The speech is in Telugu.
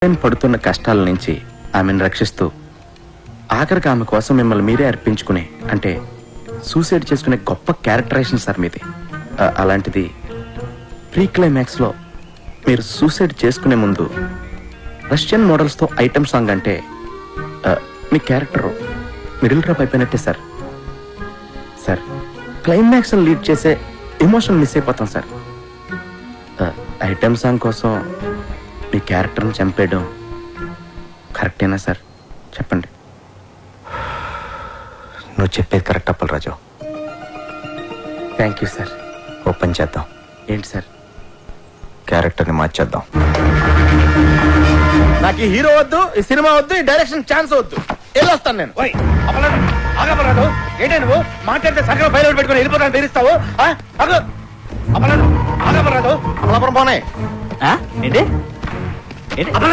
పడుతున్న కష్టాల నుంచి ఆమెను రక్షిస్తూ ఆఖరికి ఆమె కోసం మిమ్మల్ని మీరే అర్పించుకునే అంటే సూసైడ్ చేసుకునే గొప్ప క్యారెక్టరైజేషన్ సార్ మీది. అలాంటిది ప్రీ క్లైమాక్స్ లో మీరు సూసైడ్ చేసుకునే ముందు రష్యన్ మోడల్స్ తో ఐటమ్ సాంగ్ అంటే మీ క్యారెక్టర్ మిడిల్ డ్రాప్ అయిపోయినట్టే సార్. సార్ క్లైమాక్స్ లీడ్ చేసే ఎమోషన్ మిస్ అయిపోతాం సార్. ఐటమ్ సాంగ్ కోసం మీ క్యారెక్టర్ని చంపేయడం కరెక్టేనా సార్? చెప్పండి. నువ్వు చెప్పేది correct Appalaraju. Thank you sir. Open చేద్దాం. ఏంటి సార్? క్యారెక్టర్ని మార్చేద్దాం. నాకు ఈ హీరో వద్దు, ఈ సినిమా వద్దు, ఈ డైరెక్షన్ ఛాన్స్ వద్దు. వెళ్ళొస్తాను నేను. ఆగపరాదు ఏంటే నువ్వు మాట్లాడితే సగం ఫైల్ పెట్టుకుని వెళ్ళిపోతాను బెదిరిస్తావు. ఆగపరాదు అమలాపురం పోనే ఏంటి